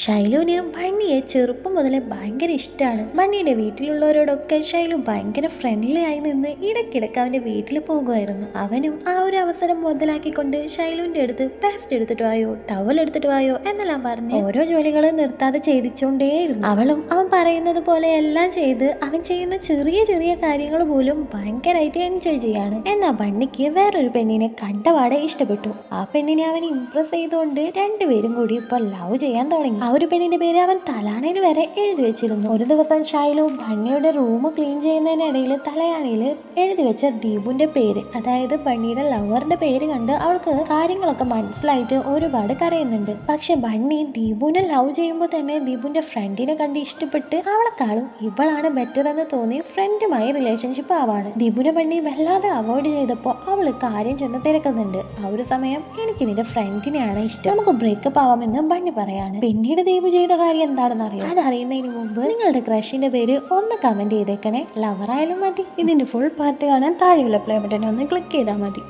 ഷൈലുവിന് ബണ്ണിയെ ചെറുപ്പം മുതലേ ഭയങ്കര ഇഷ്ടമാണ്. ബണ്ണിയുടെ വീട്ടിലുള്ളവരോടൊക്കെ ഷൈലു ഭയങ്കര ഫ്രണ്ട്ലി ആയി നിന്ന് ഇടയ്ക്കിടയ്ക്ക് അവന്റെ വീട്ടിൽ പോകുമായിരുന്നു. അവനും ആ ഒരു അവസരം മുതലാക്കിക്കൊണ്ട് ഷൈലുവിന്റെ അടുത്ത് പേസ്റ്റ് എടുത്തിട്ട് വായോ, ടവൽ എടുത്തിട്ട് വായോ എന്നെല്ലാം പറഞ്ഞ് ഓരോ ജോലികളും നിർത്താതെ ചെയ്തിച്ചുകൊണ്ടേയിരുന്നു. അവളും അവൻ പറയുന്നത് പോലെ എല്ലാം ചെയ്ത് അവൻ ചെയ്യുന്ന ചെറിയ ചെറിയ കാര്യങ്ങൾ പോലും ഭയങ്കരമായിട്ട് എൻജോയ് ചെയ്യാണ്. എന്നാ ബണ്ണിക്ക് വേറൊരു പെണ്ണിനെ കണ്ടപാടെ ഇഷ്ടപ്പെട്ടു. ആ പെണ്ണിനെ അവൻ ഇംപ്രസ് ചെയ്തുകൊണ്ട് രണ്ടുപേരും കൂടി ഇപ്പൊ ലവ് ചെയ്യാൻ തുടങ്ങി. ആ ഒരു പെണ്ണിന്റെ പേര് അവൻ തലാണയിൽ വരെ എഴുതി വെച്ചിരുന്നു. ഒരു ദിവസം ഷൈലു ബണ്ണിയുടെ റൂം ക്ലീൻ ചെയ്യുന്നതിനിടയിൽ തലയാണയിൽ എഴുതി വെച്ച ദീപുന്റെ പേര്, അതായത് ബണ്ണിയുടെ ലവറിന്റെ പേര് കണ്ട് അവൾക്ക് കാര്യങ്ങളൊക്കെ മനസ്സിലായിട്ട് ഒരുപാട് കരയുന്നുണ്ട്. പക്ഷെ ബണ്ണി ദീപുവിനെ ലവ് ചെയ്യുമ്പോൾ തന്നെ ദീപുവിന്റെ ഫ്രണ്ടിനെ കണ്ട് ഇഷ്ടപ്പെട്ട് അവളെക്കാളും ഇവളാണ് ബെറ്റർ എന്ന് തോന്നി ഫ്രണ്ടുമായി റിലേഷൻഷിപ്പ് ആവാണ്. ദീപുവിനെ ബണ്ണി വല്ലാതെ അവോയ്ഡ് ചെയ്തപ്പോൾ അവള് കാര്യം ചെന്ന് തിരക്കുന്നുണ്ട്. ആ ഒരു സമയം എനിക്ക് നിന്റെ ഫ്രണ്ടിനെയാണ് ഇഷ്ടം, നമുക്ക് ബ്രേക്കപ്പ് ആവാമെന്ന് ബണ്ണി പറയാണ്. പിന്നീട് ദീപു ചെയ്ത കാര്യം എന്താണെന്ന് അറിയാം. അതറിയുന്നതിന് മുമ്പ് നിങ്ങളുടെ ക്രഷിന്റെ പേര് ഒന്ന് കമന്റ് ചെയ്തേക്കണേ. ലവർ ആയാലും മതി. ഇതിന്റെ ഫുൾ പാർട്ട് കാണാൻ താഴെയുള്ള പ്ലേ ബട്ടൺ ഒന്ന് ക്ലിക്ക് ചെയ്താൽ മതി.